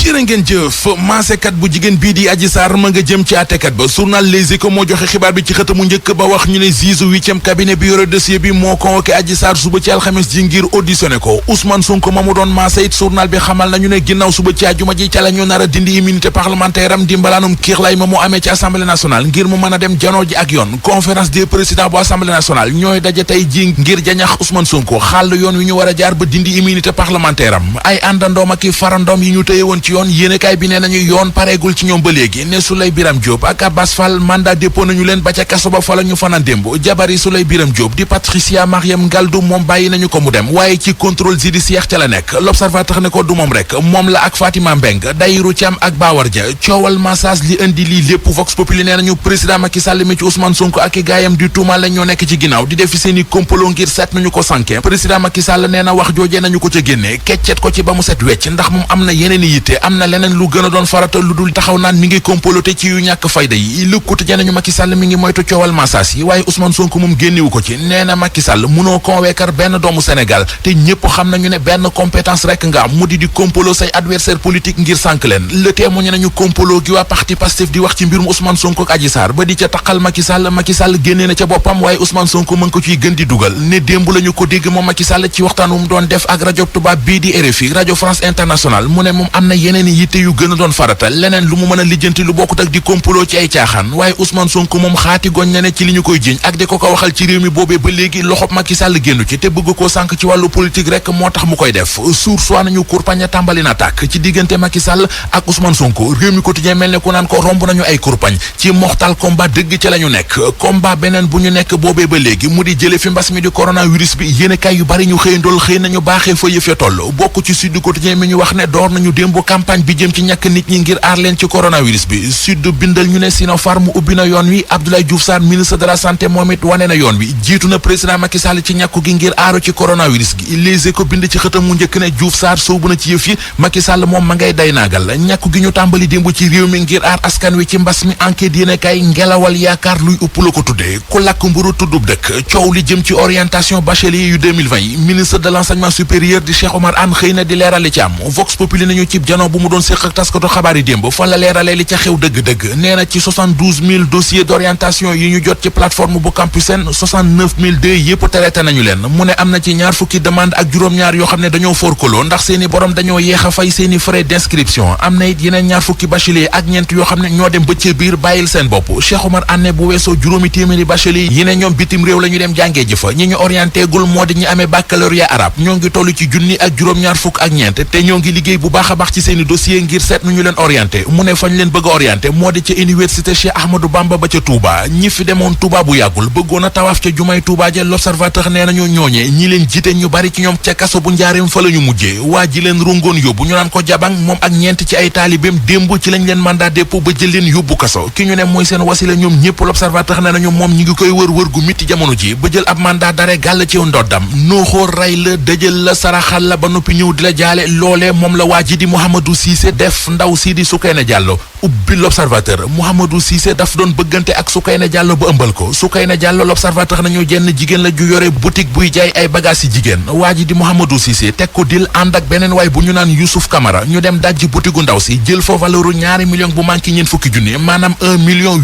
jërë ngeen jëf maasekat bu jigéen bii di Adji Sarr ma nga jëm ci àttekat ba journal Les Échos moo joxe xibaar bi ci xëtamu njëkk ba wax ñu ne juge 8e cabinet bi yore dossier bi moo convoqué Adji Sarr suba ci alxames ji ngir auditionné ko Ousmane Sonko ma mu doon maase it journal bi xamal nañu ne ginnaaw suba ci àjjuma ji ca la ñu nar a dindi immunité parlementaire am di mbalaanum kiirlay ma mu amee ci assemblée nationale ngir mu mën a dem janoo ji ak yoon conférence des présidents bu assemblée nationale ñooy daje tey ji ngir jañax Ousmane Sonko xàll yoon wi ñu war a jaar ba dindi immunité parlementaire am ay àndandoom ak i farandoom yi ñu tëye woon ci yoon yéenekaay bi nee nañu yoon pareegul ci ñoom ba léegi ne Souleye Biram Diop ak Abbas Fall mandat dépôt nañu leen ba ca kaso ba fa la ñu fanaan démb jabari Souleye Biram Diop di Patricia Mariam Ngaldou moom bàyyi nañu ko mu dem waaye ci contrôle judiciaire ca la nekk l'observateur ne ko du moom rek moom la ak Fatima Mbeng Dayru Thiam ak Bawar Dia coowal massage li indi lii lépp Vox Populi nee nañu président Macky Sall mi ci Ousmane Sonko ak i gaayam di tuuma la ñoo nekk ci ginnaaw di def seeni complot ngir seet nañu ko sànke président Macky Sall nee na wax joojee nañu ko ca génne keccet ko ci ba mu set wecc ndax moom am na yeneen i yitte am na leneen lu gën a doon farata lu dul taxaw naan mi ngi comploté ci yu ñàkk fayda yi lu quotidien nañu Macky Sall mi ngi moytu coowal massage yi waaye Ousmane Sonko moom génnewu ko ci nee na Macky Sall mënoo convaincre benn doomu Sénégal te ñëpp xam nañu ne benn compétence rek nga am mu di complot say adversaire politique ngir sànk leen le témoin nañu complot gi waa parti Pastef di wax ci mbirum Ousmane Sonko ak Adji Sarr ba di ca taqal Macky Sall génnee na ca boppam waaye Ousmane Sonko mën ko ciy gën di dugal ne démb la ñu ko dégg moom Macky Sall ci waxtaan wu mu doon def ak rajo tubaab bii di RFI rajo France Internationale mu ne moom am na yeneen i yitte yu gën a doon farata leneen lu mu mën a lijjanti lu bokkut ak di complot ci ay caaxaan waaye Ousmane Sonko moom xaati goñ na ne ci li ñu koy jiiñ ak di ko waxal ci réew mi boobee ba léegi loxob Macky Sall génnu ci te bëgg koo sànk ci wàllu politique rek moo tax mu koy def sursoi nañu kurpañ tàmbali na tàkk ci diggante Macky Sall ak Ousmane Sonko réew mi quotidien mel ne ku naan ko romb nañu ay kurpañ ci mortal combat dëgg ci la ñu nekk combat beneen bu ñu nekk boobee ba léegi mu di jële fi mbas mi di coronavirus bi yéenekaay yu bari ñu xëyandool xëy nañu baaxee fa yëf ya toll bokk ci Sud Quotidien mi ñu wax ne door nañu démb campagne bi jëm ci ñàkk nit ñi ngir aar leen ci coronavirus bi Sud bindal ñu ne Sinopharm ubbi na yoon wi Abdoulaye Diouf Sarr ministre de la santé moom it wane na yoon wi jiitu na président Macky Sall ci ñàkku gi ngir aaru ci coronavirus gi Les Échos bind ci xëtam mu njëkk ne Diouf Sarr soobu na ci yëf yi Macky Sall moom ma ngay day naagal ñàkku gi ñu tàmbali démb ci réew mi ngir aar askan wi ci mbas mi enquête yéene kay ngelawal yaakaar luy upp la ko tuddee ku lakk mburu tuddub dëkk coow li jëm ci orientation bachelier yu 2020 yi ministre de l'enseignement supérieur di Cheikh Omar Anne xëy na di leerali ci am Vox Populi nañu cib jano bu mu doon séq ak taskatu xabaar yi démb fan la leeralee li ca xew dëgg-dëgg nee na ci 72000 dossiers d'orientation yi ñu jot ci plateforme bu Campusen 69002 yëpp traité nañu leen mu ne am na ci ñaar fukki demande ak juróom-ñaar yoo xam ne dañoo forkoloo ndax seeni borom dañoo yeex a fay seeni frais d'inscription am na it yeneen ñaar fukki bachelier ak ñeent yoo xam ne ñoo dem ba ci biir bàyyil seen bopp Cheikh Omar Anne bu weesoo juróomi téeméeri bachelier yi ne ñoom bitim réew la ñu dem jàngee ji fa ñi ñu orienté gul moo di ñi amee baccalauréat arabe ñoo ngi toll ci junni ak juróom-ñaar fukk ak ñeent te ñoo ngi liggéey bu baax a baax ci seeni dossier ngir seet nu ñu leen orienté mu ne fañ leen bëgg a orienté moo di ca université Cheikh Ahmadou Bamba ba ca Touba ñi fi demoon Touba bu yàggul bëggoon a tawaaf ca jumay Touba ja l'observateur nee nañu ñooñee ñi leen jiite ñu bari ci ñoom ca kaso bu njaareem fa la ñu mujjee waa ji leen rungoon yóbbu ñu naan ko jabang moom ak ñeent ci ay taalibeem démb ci lañ leen mandat dépôt ba jël leen yóbbu kaso ki ñu ne mooy seen wasila ñoom ñëpp l'observateur nee nañu moom ñi ngi koy wër gu mitti jamono ji ba jël ab mandat d'arrêt gàll ci ndoddam nooxóor ray la dëjël la saraxal la ba noppi ñëw di la jaale loolee moom la waa ji di Mouhamadou Cissé def ndaw si di Soukeyna Diallo ubbi l'observateur Mouhamadou Cissé daf doon bëggante ak Soukeyna Diallo ba ëmbal ko Soukeyna Diallo l'observateur nañu jenn jigéen la ju yore boutique buy jaay ay bagages yi jigéen waa ji di Mouhamadou Cissé teg ko dil ànd ak beneen waay bu ñu naan Youssouf Camara ñu dem dajji boutique gu ndaw si jël fa valeur ñaari million bu manqué ñeen fukki junni maanaam 1,8 million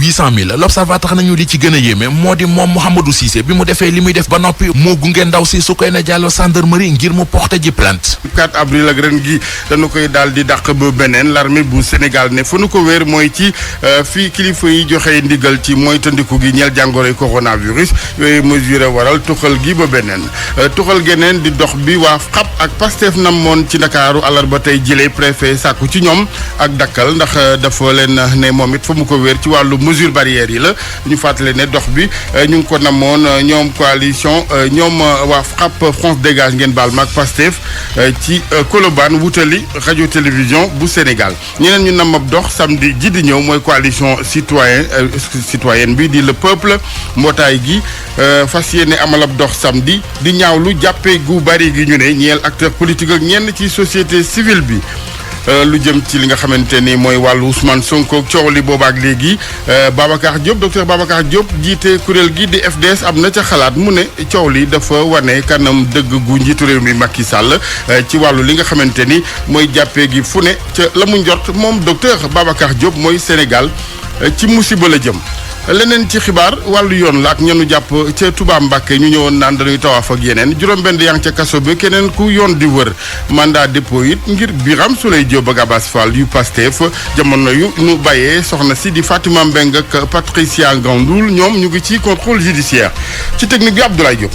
l'observateur nañu li ci gën a yéeme moo di moom Mouhamadou Cissé bi mu defee li muy def ba noppi moo gunge ndaw si Soukeyna Diallo gendarmerie ngir mu porter ji plainte 4 avril ak ren gi dañu koy daal di dàq ba beneen l'armée bu Sénégal ne fa nu ko wéer mooy ci fii kilifa yi joxe ndigal ci mooy tëndiku gi ñeel jàngoroy coronavirus yooyu mesure waral tuxal gi ba beneen tuxal geneen di dox bi waa xap ak Pastef namoon ci Ndakaaru àllarba tey jëlee préfet sàkku ci ñoom ak dakkal ndax dafa leen ne moom it fa mu ko wéer ci wàllu mesure barrière yi la ñu fàttale ne dox bi ñu ngi ko namoon ñoom coalition ñoom waa xap France dégage ngeen baal maag Pastef ci Colobane wutali radio télévision bu Sénégal ñeneen ñu nam ab dox samedi ji di ñëw mooy coalition citoyenne bi di le peuple mbootaay gi fas yéene amal ab dox samedi di ñaawlu jàppee gu bari gi ñu ne ñeel acteur politique ak ñenn ci société civile bi lu jëm ci li nga xamante ni mooy wàllu Ousmane Sonko coow li boobaak léegi Babacar Diop docteur Babacar Diop jiite kuréel gi di FDS am na ca xalaat mu ne coow li dafa wane kanam dëgg gu njiitu réew mi Macky Sall ci wàllu li nga xamante ni mooy jàppee gi fu ne ca la mu njort moom docteur Babacar Diop mooy Sénégal ci musiba la jëm. leneen ci xibaar wàllu yoon la ak ñenu jàpp ca Touba Mbacké ñu ñëwoon naan dañuy tawaaf ak yeneen juróom-benn yaa ngi ca kaso bi keneen ku yoon di wër mandat dépôt it ngir Birame Souleye Diop ak Abass Fall yu Pastef jamono yu nu bàyyee soxna si di Fatima Mbeng ak Patricia Gandoul ñoom ñu ngi ci contrôle judiciaire ci technique bi Abdoulaye Diop.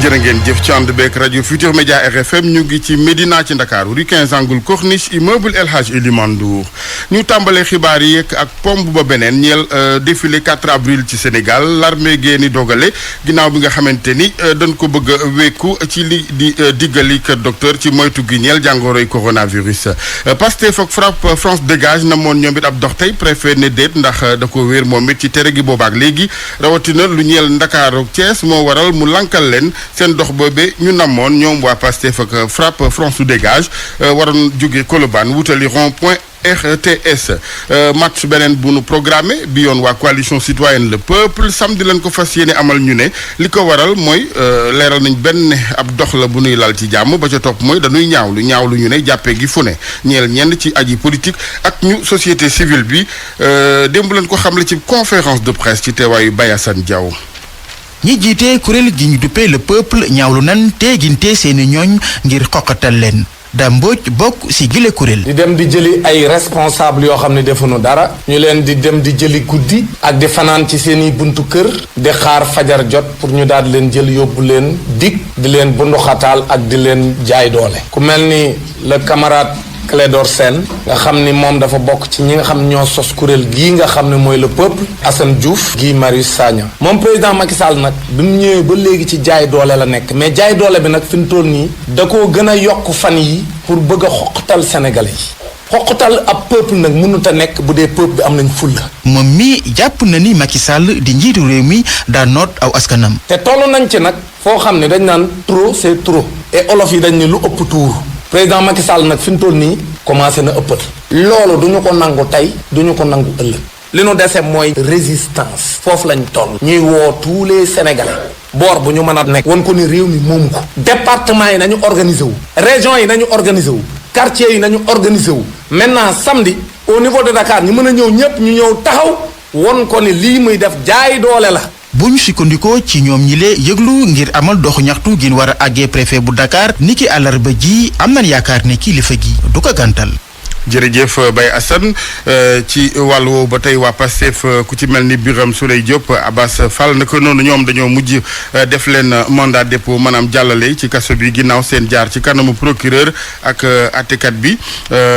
jërë ngeen jëf ci ànd beek rajo Futur Média RFM ñu ngi ci Médina ci Ndakaaru rue 15 angle Corniche immeuble El Hadj Elimane Ndour ñu tàmbalee xibaar yi ak pomb ba beneen ñeel défilé 4 avril ci Sénégal l'armée génni dogale ginnaaw bi nga xamante ni dañ ko bëgg a wékku ci li di diggali kër docteur ci moytu gi ñeel jàngoroy coronavirus Pastef ak FRAPP France dégage na moon ñoom it ab dox tey préfet ne déet ndax da ko wéer moom it ci tere gi boobaak léegi rawatina lu ñeel Ndakaaru Thiès moo waral mu lankal leen seen dox boobee ñu namoon ñoom waa Pastef ak FRAPP France su dégage waroon jóge Colobane wutali rond-point RTS match beneen bu nu programmé bi yoon waa coalition citoyenne le peuple samedi lañ ko fas yéene amal ñu ne li ko waral mooy leeral nañ benn ab dox la bu nuy lal ci jàmm ba ca topp mooy dañuy ñaawlu ñu ne jàppee gi fu ne ñeel ñenn ci aji politique ak ñu société civile bi démb lañ ko xamle ci conférence de presse ci teewaayu Baye Assane Diaw. ñi jiite kuréel gi ñu duppee le peuple ñaawlu nan teeginte seeni ñooñ ngir xoqatal leen da Mbodj bokk ci gile kuréel. di dem di jëli ay responsable yoo xam ne defuñu dara ñu leen di dem di jëli guddi ak di fanaan ci seeni buntu kër di xaar fajar jot pour ñu daal di leen jël yóbbu leen dig di leen bunduxataal ak di leen jaay doole ku mel ni le camarade Clédor Sène nga xam ni moom dafa bokk ci ñi nga xam ñoo sos kuréel gii nga xam ne mooy le peuple Assane Diouf Guy Marius Sagna moom président Macky Sall nag bi mu ñëwee ba léegi ci jaay doole la nekk mais jaay doole bi nag fi mu toll nii da koo gën a yokk fan yi pour bëgg a xoqatal sénégalais yi xoqatal ab peuple nag mënut a nekk bu dee peuple bi am nañ fulla moom mi jàpp na ni Macky Sall di njiitu réew mi daa noot aw askanam. te toll nañ ci nag foo xam ne dañ naan trop c'est trop et olof yi dañ ne lu ëpp tuuru président Macky Sall nag fi mu toll nii commencé na ëppal loolu du ñu ko nangu tey du ñu ko nangu ëllëg li nu dese mooy résistance foofu lañ toll ñuy woo tous les sénégalais boor bu ñu mën a nekk won ko ni réew mi moomu ko département yi nañu organiser wu région yi nañu organiser wu quartier yi nañu organiser wu maintenant samedi au niveau de Dakar ñu mën a ñëw ñëpp ñu ñëw taxaw won ko ni lii muy def jaay doole la. bu ñu sukkandikoo ci ñoom ñi lee yëglu ngir amal doxu ñaxtu gi war a àggee préfet bu Dakar niki àllarba ji am nañ yaakaar ne kilifa gi du ko gàntal. jërëjëf Baye Assane ci wàll woowu ba tey waa Pastef ku ci mel ni Birame Souleye Diop Abass Fall naka noonu ñoom dañoo mujj def leen mandat dépôt maanaam jàllale ci kaso bi ginnaaw seen jaar ci kanamu procureur ak àttekat bi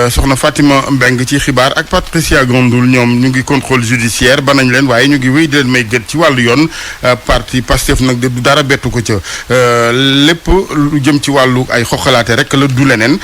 soxna Fatima Mbeng ci xibaar ak Patricia Gandoul ñoom ñu ngi contrôle judiciaire ba nañ leen waaye ñu ngi wéy di leen may gët ci wàllu yoon parti Pastef nag du dara bettu ko ca lépp lu jëm ci wàllu ay xoxalaate rek la du leneen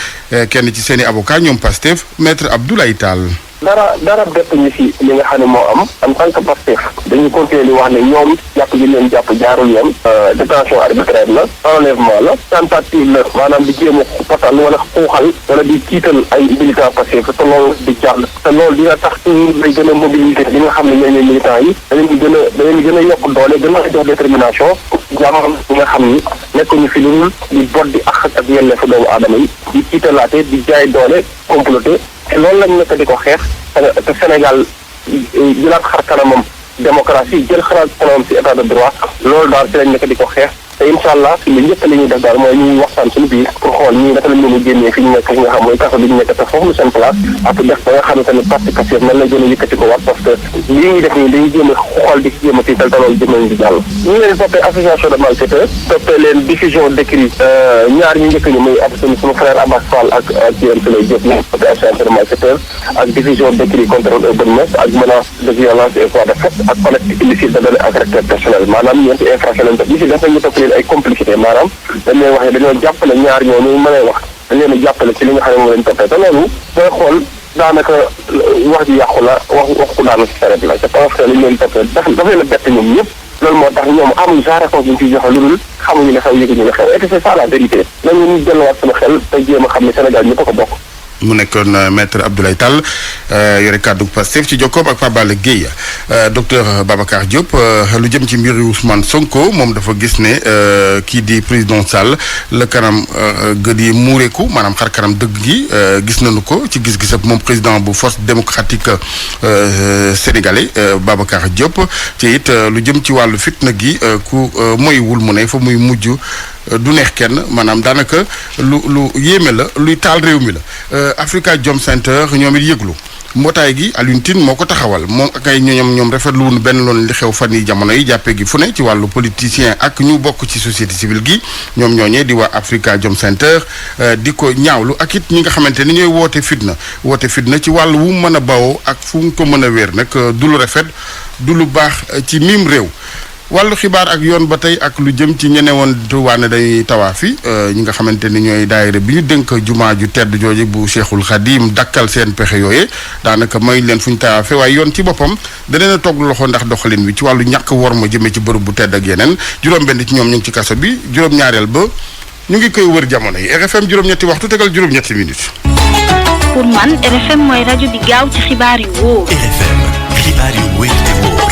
kenn ci seeni avocat ñoom Pastef Maître Abdoulaye Tall. dara bett ñu si li nga xam ne moo am en tant que Pastef dañu continuer di wax ne ñoom jàpp gi leen jàpp jaarul yoon détention arbitraire la enlèvement la tentative la maanaam di jéem a patal wala xuuxal wala di tiital ay militants Pastef te loolu di jàll te loolu dina tax lay gën a mobiliser li nga xam ne ñooy militants yi da leen di gën a yokk doole gën a jox détermination jàmmam ñi nga xam ni nekkuñu fi lu dul di bot di ak yelleefu doomu aadama yi di tiitalaate di jaay doole comploté te loolu lañ nekk di ko xeex te Sénégal jëlaat xar kanamam démocratie jël xar kanamam ci état de droit loolu daal ci lañ nekk di ko xeex te incha allah li njëkk li ñuy def daal mooy ñuy waxtaan suñu biir pour xool ñii naka lañ leen a génnee fi ñu nekk fi nga xam mooy kaso bi ñu nekk te foofu seen place ak def ba nga xam ne tamit parti Pastef mën na gën a yëkkati ko war parce que lii ñuy def nii dañuy jéem a xool di jéem a tiital te loolu jëm nañ di jàll ñu leen toppee association de malfaiteurs toppee leen diffusion d'écrit ñaar ñu njëkk ñu muy ab suñu frère Abass Fall ak Birame Souleye Diop ñu toppee association de malfaiteurs ak diffusion d'écrit contre urbanisme ak menace de violence et voies de fait ak collecte illicite de données à caractère personnel maanaam ñeenti infraction lañ def li si def nañu topp leen ay complicité maanaam dañ leen wax ne dañoo jàppale ñaar ñoo ñu mën a wax dañ leen a jàppale ci li nga xam ne moom lañ toppee te loolu booy xool daanaka wax ji yàqu la wax ku daanu si saret la je pense que li ñu leen toppee dafa leen a bett ñoom ñëpp loolu moo tax ñoom amuñu sa réponse ñu ci joxe lu dul xamuñu ne xew yëguñu ne xew et c'est ça la vérité nañu ñu delluwaat sama xel te jéem a xam ne Sénégal ñëpp a ko bokk. mu nekkoon maître Abdoulaye Tall yore kàddu Pastef ci jokkoom ak Pape Balla Gueye docteur Babacar Diop lu jëm ci mbiri Ousmane Sonko moom dafa gis ne kii di président Sall la kanam gët yi muureeku maanaam xar kanam dëgg gi gis nañu ko ci gis-gisab moom président bu force démocratique sénégalais Babacar Diop ci it lu jëm ci wàllu fitna gi ku moywul mu ne fa muy mujj du neex kenn maanaam daanaka lu yéeme la luy taal réew mi la Africa Jom Center ñoom it yëglu mbootaay gi Alioune Tine moo ko taxawal moom ak ay ñoom rafetlu wuñu benn loon li xew fan yi jamono yi jàppee gi fu ne ci wàllu politicien ak ñu bokk ci société civile gi ñoom ñooñee di waa Africa Jom Center di ko ñaawlu ak it ñi nga xamante ni ñooy woote fitna ci wàllu wu mën a bawoo ak fu mu ko mën a wéer nag du lu rafet du lu baax ci miim réew. wàllu xibaar ak yoon ba tey ak lu jëm ci ñene woon tuwaane dañuy tawaafi ñi nga xamante ni ñooy daayira bi ñu dénk jumaa ju tedd jooju bu Cheikhul Khadim dakkal seen pexe yooye daanaka may leen fu ñu tawaafe waaye yoon ci boppam daneen a toog loxo ndax doxalin wi ci wàllu ñàkk wor ma jëmee ci bërëb bu tedd ak yeneen juróom-benn ci ñoom ñu ngi ci kaso bi juróom-ñaareel ba ñu ngi koy wër jamono yi RFM juróom-ñetti waxtu tegal juróom-ñetti minutes. pour man RFM mooy rajo bi gaaw ci xibaar yu wóor. RFM xibaar yu wóor te wóor.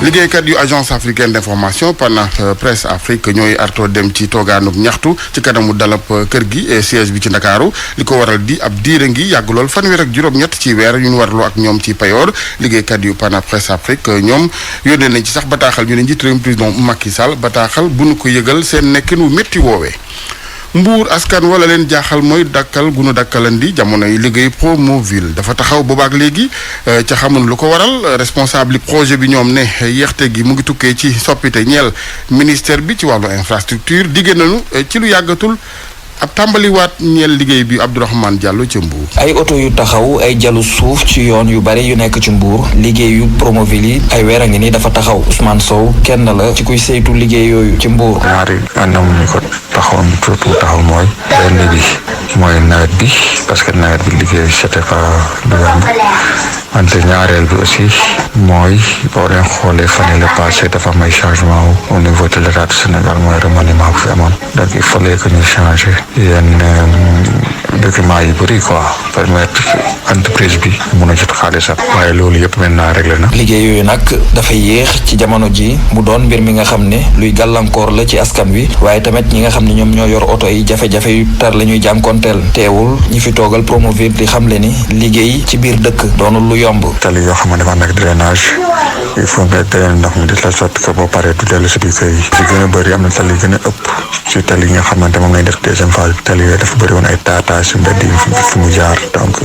liggéeykat yu agence africaine d'information PANAF Presse Afrique ñooy arto dem ci toogaanub ñaxtu ci kanamu dalab kër gi siège bi ci Ndakaaru li ko waral di ab diire ngi yàgg lool fanweer ak juróom-ñett ci weer yu ñu warloo ak ñoom ci payoor liggéeykat yu PANAF Presse Afrique ñoom yónnee nañ ci sax bataaxal ñu ne njiit réewum président Macky Sall bataaxal bu nu ko yëgal seen nekkin wu métti woowee. Mbuur askan wala leen jaaxal mooy dakkal gunu dakkalandi jamono yi liggéey Promoville dafa taxaw boobaak léegi ca xamul lu ko waral responsable projet bi ñoom ne yéexte gi mu ngi tukkee ci soppite ñeel ministère bi ci wàllu infrastructure digge nañu ci lu yàggatul ab tàmbaliwaat ñeel liggéey bi Abdourahmane Diallo ca Mbuur. ay oto yu taxaw ay jalu suuf ci yoon yu bari yu nekk ci Mbuur liggéeyu Promoville yi ay weer a ngi ni dafa taxaw Ousmane Sow kenn la ci kuy saytu liggéey yooyu ci Mbuur. ñaari anam ñu ko taxawoon surtout taxaw mooy benn bi mooy nawet bi parce que nawet bi liggéey c'était pas lu yomb wante ñaareel bi aussi mooy boo leen xoolee fan yii la passé dafa am ay changement au niveau de l'État du Sénégal mooy remaniement bu fi amoon donc il fallait que ñu changer yenn documents yi bëri quoi permettre entreprise bi mun a jot xaalisam waaye loolu yëpp maintenant réglé na. liggéey yooyu nag dafa yéex ci jamono ji mu doon mbir mi nga xam ne luy gàllankoor la ci askan wi waaye tamit ñi nga xam ne ñoom ñoo yor oto yi jafe-jafe yu tar la ñuy jànkoonteel teewul ñi fi toogal Promoville di xamle ni liggéey ci biir dëkk doonul lu yomb. tali yoo xam ne dafa nekk drainage il faut nga drainer ndox mi de la sorte que boo paree du dellu si biir kër yi li gën a bëri am na tali gën a ëpp ci tali yi nga xamante moom ngay def deuxième phase bi tali yooyu dafa bëri woon ay taataa si mbedd yi fi mu jaar donc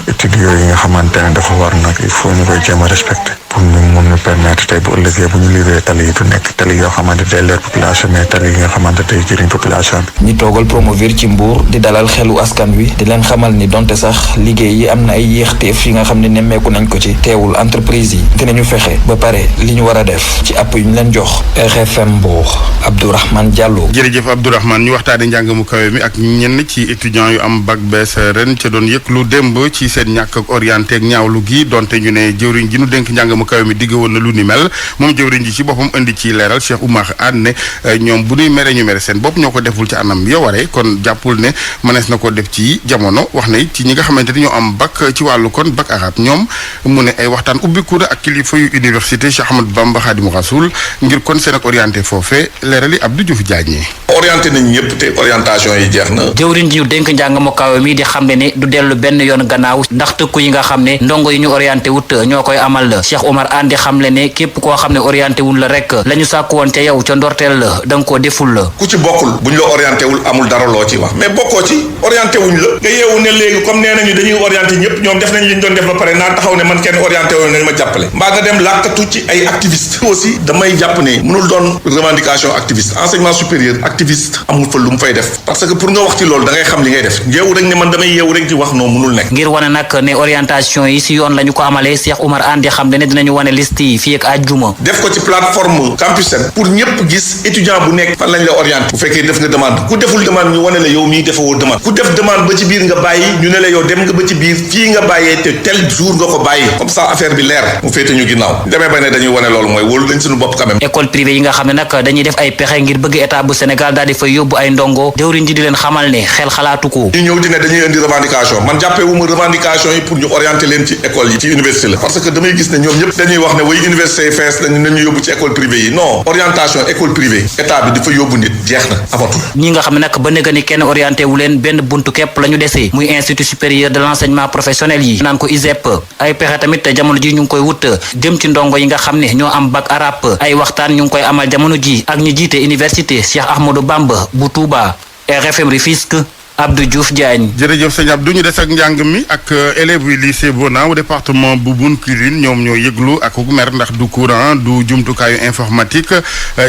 études yooyu nga xamante ne dafa war nag il faut ñu koy jéem a respecter pour ñu mun ñu permettre tey bu ëllëgee bu ñu liggéey tali yi du nekk tali yoo xamante day leer population mais tali yi nga xamante tey jëriñ population bi. ñi toogal Promoville ci Mbuur di dalal xelu askan wi di leen xamal ni donte sax liggéey yi am na ay yéexteef yi nga xam ne nemmeeku nañ ko ci teewul entreprise yi dinañu fexe ba pare li ñu war a def ci app yu ñu leen jox. RFM Mbuur Abdourahmane Diallo. jërëjëf Abdourahmane ñu waxtaanee njàng mu kawe mi ak ñenn ci étudiants yu am bac bees ren ca doon yëg lu démb ci seen ñàkk ak orienté ak ñaawlu gi donte ñu ne jëwriñ ji nu dénk njàng mu kawe mi digg woon na lu ni mel moom jëwriñ ji ci boppam indi ci leeral Cheikh Oumar Anne ne ñoom bu ñuy mere ñu mere seen bopp ñoo ko deful ci anam ya waree kon jàppul ne mënees na ko def ci jamono wax na it ci ñi nga xamante ni ñoo am bac ci wàllu kon bac arabe ñoom mu ne ay waxtaan ubbiku na ak kilifa yu université Cheikh Ahmadou Bamba Khadimou Rassoul ngir kon seen ak orienté foofee leeral yi Abdou Diouf Diagne. orienté nañ ñëpp te orientation yi jeex na. jëwriñ ji ñu dénk njàng mu kawe mi di xam ne du dellu benn yoon gannaaw ndax tëkku yi nga xam ne ndongo yi ñu orienté wut ñoo koy amal Cheikh Oumar Anne di xam le ne képp koo xam ne orienté wul la rek la ñu sàkku woon ca yow ca ndorteel la da nga koo deful la ku ci bokkul bu ñu la orienté wul amul dara loo ci wax mais bokkoo ci orienté wuñ la nga yeewu ne léegi comme nee nañu dañuy orienté ñëpp ñoom def nañ li ñu doon def ba pare naa taxaw ne man kenn orienté woon nañ ma jàppale mbaa nga dem làkkatu ci ay activiste aussi damay jàpp ne mënul doon revendication activiste enseignement supérieur activiste amul fa lu mu fay def parce que pour nga wax ci loolu da ngay xam li ngay def yeewu rek ne man damay yeewu rek ci wax non mënul nekk ngir wane nag ne orientation yi si yoon la ñu ko amalee Cheikh Oumar Anne di xam ne dinañu wane liste yi fii ak àjjuma def ko ci plateforme Campus 7 pour ñëpp gis étudiant bu nekk fan lañ la orienté bu fekkee def nga demande ku deful demande ñu wane la yow mii defawoo demande ku def demande ba ci biir nga bàyyi ñu ne la yow dem nga ba ci biir fii nga bàyyee te tel jour nga ko bàyyi comme ça affaire bi leer mu féete ñu ginnaaw ginnaaw demee ba ne dañuy wane loolu mooy wóolu nañ suñu bopp quand même. école privée yi nga xam ne nag dañuy def ay pexe ngir bëgg état bu Sénégal daal di fay yóbbu ay ndongo jëwriñ ji di leen xamal ne xel xalaatu ko. ñu ñëw di ne dañuy indi revendication man jàppee wu ma revendication yi pour ñu orienter leen ci école yi ci université la parce que damay gis ne ñoom ñëpp dañuy wax ne way université yi fees nañu yóbbu ci école privée yi non orientation école privée état bi di fa yóbbu nit jeex na amatul. ñi nga xam ne nag ba nekk ni kenn orienté wu leen benn buntu képp la ñu desee muy institut supérieur de l'enseignement professionnel yi naan ko ISEP ay pexe tamit jamono ji ñu ngi koy wut jëm ci ndongo yi nga xam ne ñoo am bac arabe ay waxtaan ñu ngi koy amal jamono ji ak ñi jiite université Cheikh Ahmadou Bamba bu Touba RFM Rufisque Abdou Diouf Diagne. jërëjëf sëñ Abdou ñu des ak njàng mi ak élèves yi lycée Bona au département bu Bounkiling ñoom ñoo yëglu ak mer ndax du courant du jumtukaayu informatique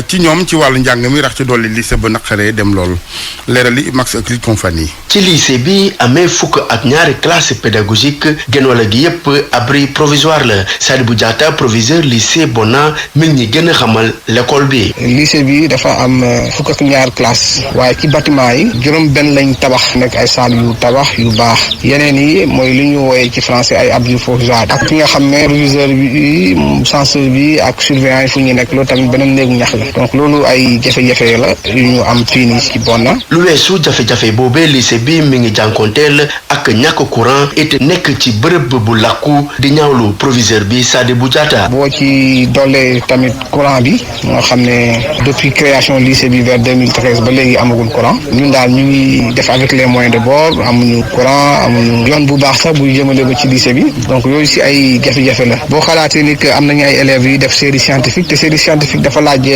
ci ñoom ci wàllu njàng mi rax ci dolli lycée ba naqaree dem lool leerali Max Euclide Compagnie. ci lycée bi amee fukk ak ñaari classe pédagogique genn wàll gi yépp abri provisoire la Sadibou Diatta proviseur lycée Bona mi ngi gën a xamal l'école bi. lycée bi dafa am fukk ak ñaar classe waaye ci bâtiment yi juróom benn lañ tabax nekk ay salle yu tabax yu baax yeneen yi mooy li ñu wooyee ci français ay abri provisoire ak ki nga xam ne proviseur bi censeur bi ak surveillant yi fu ñu nekk loolu tamit beneen néegu ñax la donc loolu ay jafe-jafe la yu ñu am fii nii ci Bona. lu weesu jafe-jafe boobee lycée bi mi ngi jànkonteel ak ñàkk courant it nekk ci bërëb bu làkku di ñaawlu proviseur bi Sadibou Diatta. boo ci dollee tamit courant bi nga xam ne depuis création lycée bi vers 2013 ba léegi amagul courant ñun daal ñu ngi def avec les moyens de bord amuñu courant amuñu yoon bu baax sax buy jëmale ba ci lycée bi donc yooyu si ay jafe-jafe la boo xalaatee ni que am nañu ay élèves yi def série scientifique te série scientifique dafa laaj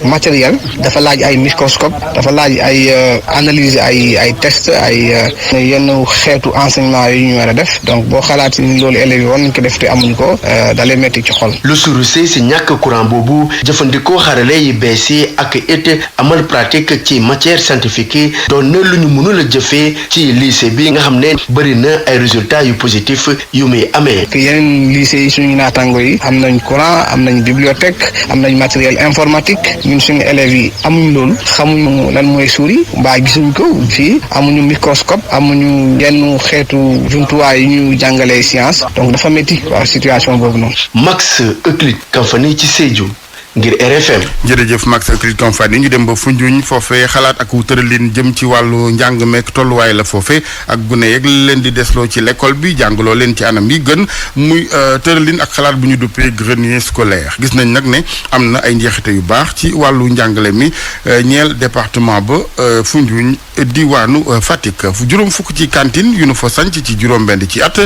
matériel dafa laaj ay microscope dafa laaj ay analyse ay test ay yenn xeetu enseignement yu ñu war a def donc boo xalaatee ni loolu élèves yi war nañ ko def te amuñu ko dalee metti ci xol. lu surusee si ñàkk courant boobu jëfandikoo xarale yi bees yi ak it amal pratique ci matière scientifique yi doon na lu ñu mënul a jëfee ci lycée bi nga xam ne bëri na ay résultats yu positif yu muy amee. yeneen lycée yi suñu naataango yi am nañ courant am nañ bibliothèque am nañ matériel informatique ñun suñu élèves yi amuñ loolu xamuñu lan mooy souris mbaa gisuñ ko fii amuñu microscope amuñu yenn xeetu jumtuwaay yu ñu jàngalee science donc dafa métti waaw situation boobu noonu. Max Euclide Compagnie ci Sédhiou ngir RFM. jërëjëf Max Euclide Compagnie ñu dem ba Foundiougne foofee xalaat ak tëralin jëm ci wàllu njàng meek tolluwaay la foofee ak gune yeeg leen di desloo ci l'école bi jàngaloo leen ci anam yi gën muy tëralin ak xalaat bu ñu duppee grenier scolaire gis nañ nag ne am na ay njeexite yu baax ci wàllu njàngale mi ñeel département ba Foundiougne diwaanu Fatick juróom fukk ci cantine yu nu fa sanc ci juróom-benn ci at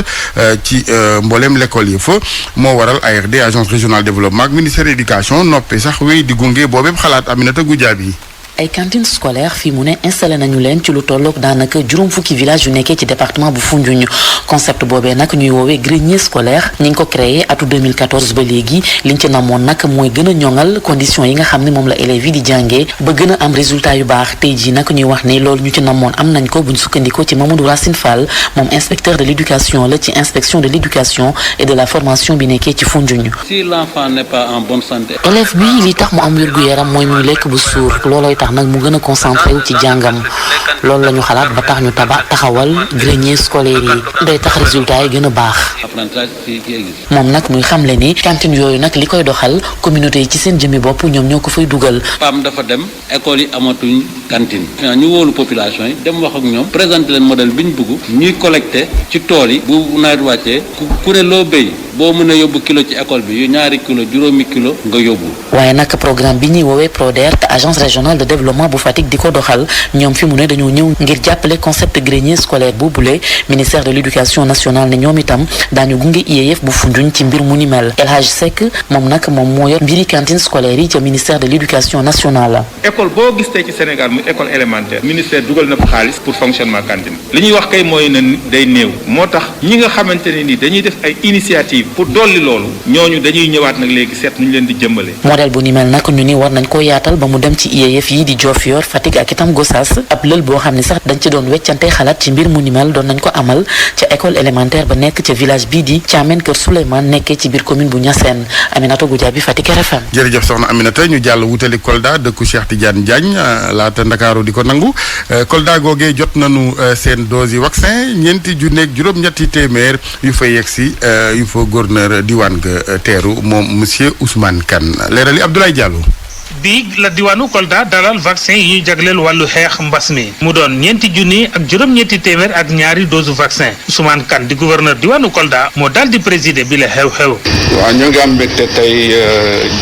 ci mbooleem l'école yi fa moo waral ARD agence régionale développement ak ministère éducation noppee sax wéy di gunge boobu xalaat Aminata Goudiaby. ay cantines scolaires fii mu ne installé nañu leen ci lu tolloog daanaka juróom fukki village yu nekkee ci département bu Foundiougne concept boobee nag ñuy woowee grenier scolaire ñi ngi ko créé atu 2014 ba léegi liñ ci namoon nag mooy gën a ñoŋal conditions yi nga xam ne moom la élèves yi di jàngee ba gën a am résultat yu baax tey jii nag ñuy wax ne loolu ñu ci namoon am nañ ko buñ sukkandikoo ci Mamadou Racine Fall moom inspecteur de l'éducation la ci inspection de l'éducation et de la formation bi nekkee ci Foundiougne. Si l'enfant n'est pas en bonne santé. élève bi li tax mu am wér-gu-yaram mooy muy lekk bu suur loolooy tax nag mu gën a concentré wu ci jàngam loolu la ñu xalaat ba tax ñu taxawal grenier scolaire yi day tax résultat yi gën a baax. moom nag muy xamle ni cantine yooyu nag li koy doxal communauté yi ci seen jëmmi bopp ñoom ñoo ko fay dugal. PAM dafa dem école yi amatuñ cantine ñu wóolu population yi dem wax ak ñoom présenter leen modèle bi ñu bëgg ñuy collecté ci tool yi bu nawet wàccee ku ne loo béy boo mën a yóbbu kilo ci école bi yu ñaari kilo juróomi kilo nga yóbbu. waaye nag programme bi ñuy woowee PRODER te agence régionale de développement bu Fatick di ko doxal ñoom fi mu ne dañoo ñëw ngir jàppale concept grenier scolaire boobule ministère de l'éducation nationale ne ñoom itam daañu gunge IEF bu Foundiougne ci mbir mu ni mel El Hadj Seck moom nag moom moo yor mbiri cantine scolaire yi ca ministère de l'éducation nationale. école boo gis tey ci Sénégal muy école élémentaire ministère dugal na fa xaalis pour fonctionnement cantine li ñuy wax kay mooy na day néew moo tax ñi nga xamante ne ni dañuy def ay initiative pour dolli loolu ñooñu dañuy ñëwaat nag léegi seet nuñ leen di jëmbale. modèle bu ni mel nag ñu ni war nañ koo yaatal ba mu dem ci IEF yi di Diofior Fatick ak itam Gossas ab lël boo xam ne sax dañ ci doon weccante xalaat ci mbir mu ni mel doon nañ ko amal ca école élémentaire ba nekk ca village bii di Thiamène Kër Souleymane nekkee ci biir commune bu Niassène. Aminata Goudiaby Fatick RFM. jërëjëf soxna Aminata ñu jàll wutali Kolda dëkku Cheikh Tidiane Diagne laata Ndakaaru di ko nangu Kolda googee jot nañu seen dose yi vaccin ñeenti junneeg juróom-ñetti téeméer yu fa yegg si yu fa gouverneur diwaan ga teeru moom monsieur Ousmane Kane leerali Abdoulaye Diallo. bi la diwaanu Kolda dalal vaccin yi ñu jagleel wàllu xeex mbas mi mu doon ñeenti junni ak juróom-ñetti téeméer ak ñaari dose vaccin Ousmane Kane di gouverneur diwaanu Kolda moo daal di présider bi la xew-xew. waaw ñoo ngi am mbégte tey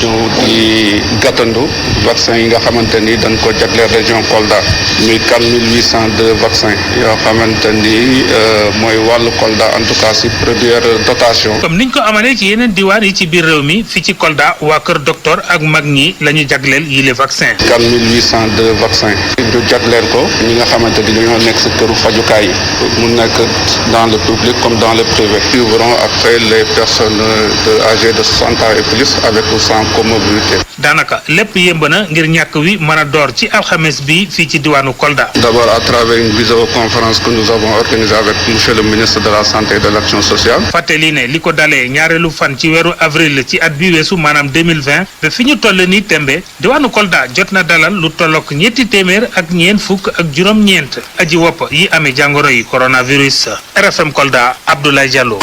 ñu di gàttandu vaccin yi nga xamante ni dañ ko jagleel région Kolda muy 4802 vaccin yoo xamante ni mooy wàllu Kolda en tout cas si première dotation. comme niñ ko amalee ci yeneen diwaan yi ci biir réew mi fii ci Kolda waa kër docteur ak mag ñi la ñu jagleel yi les vaccins. 4802 vaccins ñu jagleel ko ñi nga xamante ni dañoo nekk si këru fajukaay yi mu nekk dans le public comme dans le privé. suivront après les personnes âgées de 60 ans et plus avec ou sans comorbidité. daanaka lépp yemb na ngir ñàkk wi mën a door ci alxames bi fii ci diwaanu Kolda. d'abord à travers une visioconférence que nous avons organisée avec monsieur le ministre de la santé et de l'action sociale. fàttali ne li ko dalee ñaareelu fan ci weeru avril ci at bi weesu maanaam 2020 ba fi ñu toll nii tembe diwaanu Kolda jot na dalal lu tollook ñetti téeméer ak ñeent fukk ak juróom-ñeent aji wopp yi amee jàngoro yi coronavirus. RFM Kolda Abdoulaye Diallo.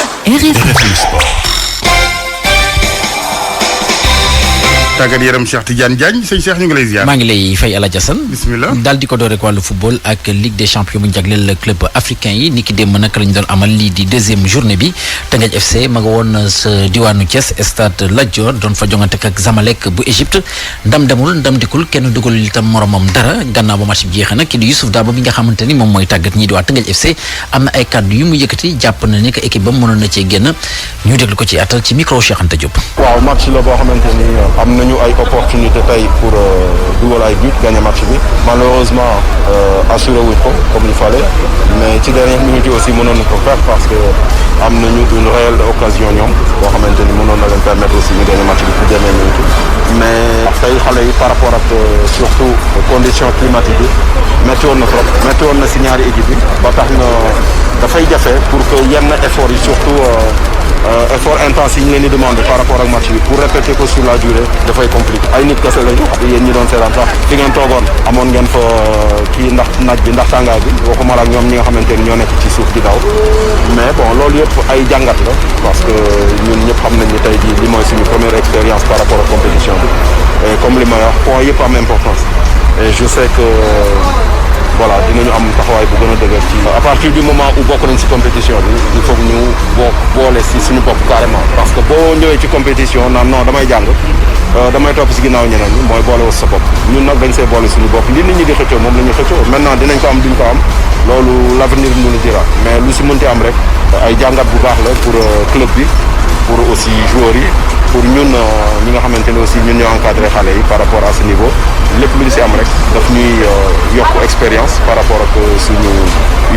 tàggat yaram Cheikh Tidiane Diagne sëñ Cheikh ñu ngi lay ziar. maa ngi lay fay Ala Jassane. bismillah daal di ko door rek wàllu football ak Ligue des champions bu jagleel club africain yi ni ki démb nag la ñu doon amal lii di deuxième journée bi Teungueth FC ma nga woon sa diwaanu Thiès stade Lat Dior doon fa jongante ak Zamalek bu Égypte ndam demul ndam dikul kenn dugal itam moromam dara gannaaw ba match bi jeexee nag ki di Youssouf Dabo bi nga xamante ni moom mooy tàggat ñii di waa Teungueth FC am na ay kàddu yu mu yëkkati jàpp na ni que équipe ba mënoon na cee génn ñu déglu ko ci atal ci micro Cheikh Anta Diop. waaw match la boo xamante ni am nañu ay opportunité tey pour dugal ay but gagner match bi malheureusement assuré wuñ ko comme il fallait mais ci dernière minute yi aussi mënoon na ko faire parce que am nañu une réelle occasion ñoom boo xamante ni mënoon na leen permettre aussi ñu gagner match bi pour dernière minute mais tey xale yi par rapport ak surtout conditions climatiques yi métti woon na trop métti woon na si ñaari équipe yi ba tax na dafay jafe pour que yenn effort yi surtout effort intense yi ñu leen di demandé par rapport ak match bi pour répéter ko sur la durée dafay compliqué ay nit kese lañu yéen ñi doon seetaan sax fi ngeen toogoon amoon ngeen fa kii ndax naaj bi ndax tàngaay bi waxuma la ak ñoom ñi nga xamante ni ñoo nekk ci suuf di daw mais bon loolu yëpp ay jàngat la parce que ñun ñëpp xam nañ ni tey jii li mooy suñu première expérience par rapport ak compétition bi et comme li may wax point yëpp am importance et je sais que voilà dinañu am taxawaay bu gën a dëgër ci à partir du moment où bokk nañ ci compétition bi il faut que ñu boole si suñu bopp carrément parce que boo ñëwee ci compétition naan non damay jàng damay topp si ginnaaw ñeneen ñi mooy boole sa bopp ñun nag dañ see boole suñu bopp li nit ñi di xëccoo moom la ñuy xëccoo maintenant dinañ ko am duñ ko am loolu l'avenir nous le dira mais lu si mënti am rek ay jàngat bu baax la pour club bi pour aussi joueurs yi pour ñun ñi nga xamante ne aussi ñun ñoo encadré xale yi par rapport à ce niveau lépp lu ñu si am rek daf ñuy yokk expérience par rapport ak suñu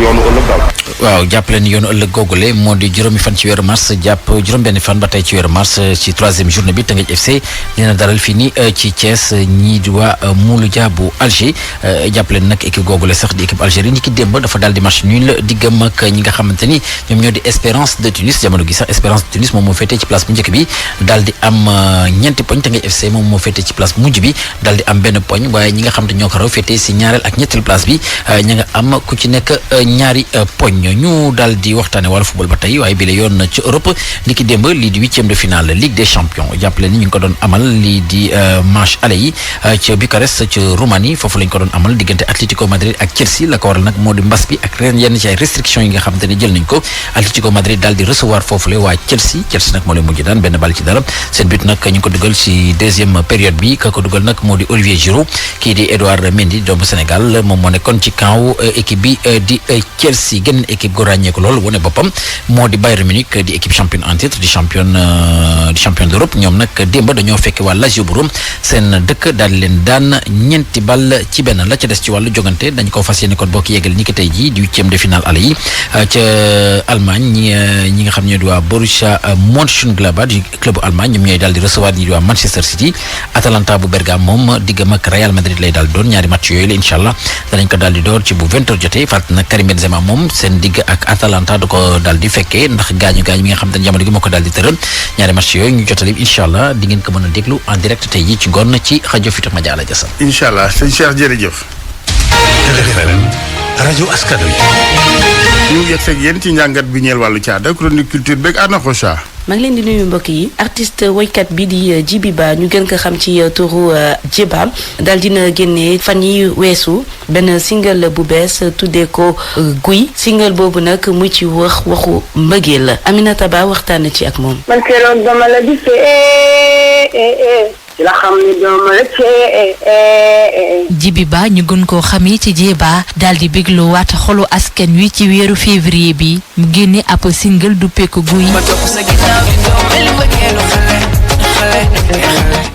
yoonu ëllëg daal. waaw jàppale ni yoonu ëllëg googule moo di juróomi fan ci weeru mars jàpp juróom-benn fan ba tey ci weeru mars ci troisième journée bi Teungueth FC dina daral fii nii ci Thiès ñii di waa Mouloudia bu Alger jàppale nag équipe googule sax di équipe Algérie ñi ki démb dafa daal di match nul diggam ak ñi nga xamante ni ñoom ñoo di Espérance de Tunis jamono gi sax Espérance de Tunis moom moo féetee ci place bu njëkk bi daal di am ñeenti poñ Teungueth FC moom moo féetee ci place bu mujj bi daal di am benn poñ waaye ñi nga xam te ñoo ko raw féetee si ñaareel ak ñetteel place bi ña nga am ku ci nekk ñaari poñ ñu daal di waxtaane wàllu football ba tey waaye bi la yoon ci Europe li ki démb lii di huitième de finale Ligue des champions jàppale ni ñu ngi ko doon amal lii di match aller yi ca Bucarest ca Roumanie foofu lañ ko doon amal diggante Atlético Madrid ak Chelsea la ko waral nag moo di mbas bi ak yenn ci ay restrictions yi nga xamante ne jël nañ ko Atlético Madrid daal di recevoir foofule waa Chelsea nag moo leen mujj daan benn bal ci dara seen but nag ñu ngi ko dugal ci deuxième période bi ka ko dugal nag moo di Olivier Giroud kii di Edouard Mendy doomu Sénégal moom moo nekkoon ci camp équipe bi di Chelsea gën équipe gu ràññeeku lool wane boppam moo di Bayern Munich di équipe championne en titre di champion d'Europe ñoom nag démb dañoo fekk waa Lazio bu Rome seen dëkk daal di leen daan ñeenti bal ci benn la ca des ci wàllu jogante dañ ko fas yéene kon bokk yeggal ni ki tey jii di huitième de finale aller yi ca Allemagne ñi nga xam ne di waa Borussia Mönchengladbach di clubu Allemagne ñoom ñooy daal di recevoir ñi di waa Manchester City. Atalanta bu Bergame moom diggam ak Real Madrid lay daal di doon ñaari match yooyu la incha allah danañ ko daal di door ci bu 20h jotee fàttali na Karim Benzema moom seen digg ak Atalanta du ko daal di fekkee ndax gaañu mi nga xam te ne jamono gi moo ko daal di tëral ñaari match yooyu ñu jotale incha allah di ngeen ko mën a déglu en direct tey yi ci ngoon ci rajo Futurs Médias la jasal. incha allah sëñ Cheikh jërëjëf. RFM rajo askan wi. ñu yegg seeg yéen ci njàngat bi ñeel wàllu caada chronique culture beeg Anna Rocha. maa ngi leen di nuyu mbokk yi artiste woykat bi di Djiby Ba ñu gën ko xam ci turu Djeba daal dina génne fan yi weesu benn single bu bees tuddee ko Guy single boobu nag mu ci waxu mbëggeel la Aminata Ba waxtaan ci ak moom. man keroog dama la gisee ci la xam ni dama la Djiby Ba ñu gën koo xamee ci Djeba daal di béglu waat xolu askan wi ci weeru février bi mu génne ab single duppee ko Guy.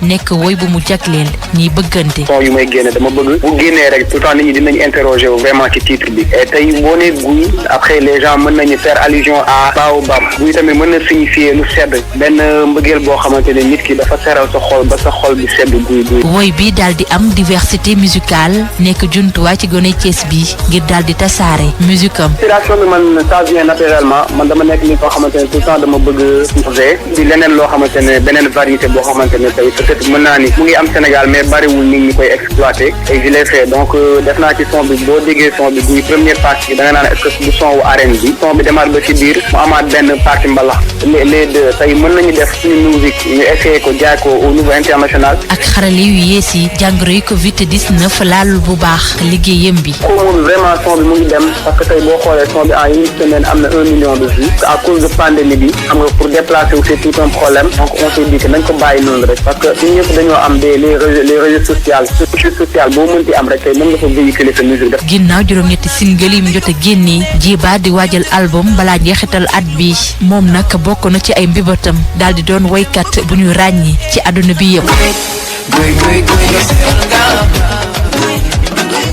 nekk woy bu mu jagleel ñiy bëggante. son yu may génne dama bëgg bu génnee rek tout le temps nit ñi dinañ interroger wu vraiment ci titre bi et tey boo nee Guy après les gens mën nañu faire allusion à Baobab Guy tamit mën na signifier lu sedd benn mbëggeel boo xamante ne nit ki dafa seral sa xol ba sa xol bi sedd guy. woy bi daal di am diversité musicale nekk jumtuwaay ci gone Thiès bi ngir daal di tasaare musique am. inspiration bi man ça vient naturellement man dama nekk nit koo xamante ne tout le temps dama bëgg posé di leneen loo xamante ne beneen variété boo xamante ne tey peut-être mën naa ni mu ngi am Sénégal mais bariwul nit ñi koy exploité et je l'ai fait donc def naa ci son bi boo déggee son bi buy première partie bi da nga naan est-ce que du son wu arène bi son bi demaat ba ci biir mu amaat benn partie mbalax les deux tey mën nañu def suñu musique ñu essayé ko jaay ko au niveau international. ak xarale yu yees yi jàngoro yi Covid 19 laalul bu baax liggéeyam bi. promo bi vraiment son bi mu ngi dem parce que tey boo xoolee son bi en une semaine am na 1 million de vues à cause de pandémie bi xam nga pour déplacer wu c'est tout un problème donc on s'est dit que nañ ko bàyyi noonu rek parce que ñun ñëpp dañoo am les réseaux sociaux boo mënti am rek tey mën nga fa véhiculer sa musique def. ginnaaw juróom-ñetti single yi mu jot a génnee Djiba di waajal album balaa njeexital at bi moom nag bokk na ci ay mbibatam daal di doon woykat bu ñu ràññi ci àdduna bi yëpp.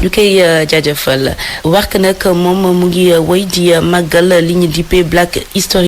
ñu koy jaajëfal wax nag moom mu ngi woy di màggal li ñu dippee Black History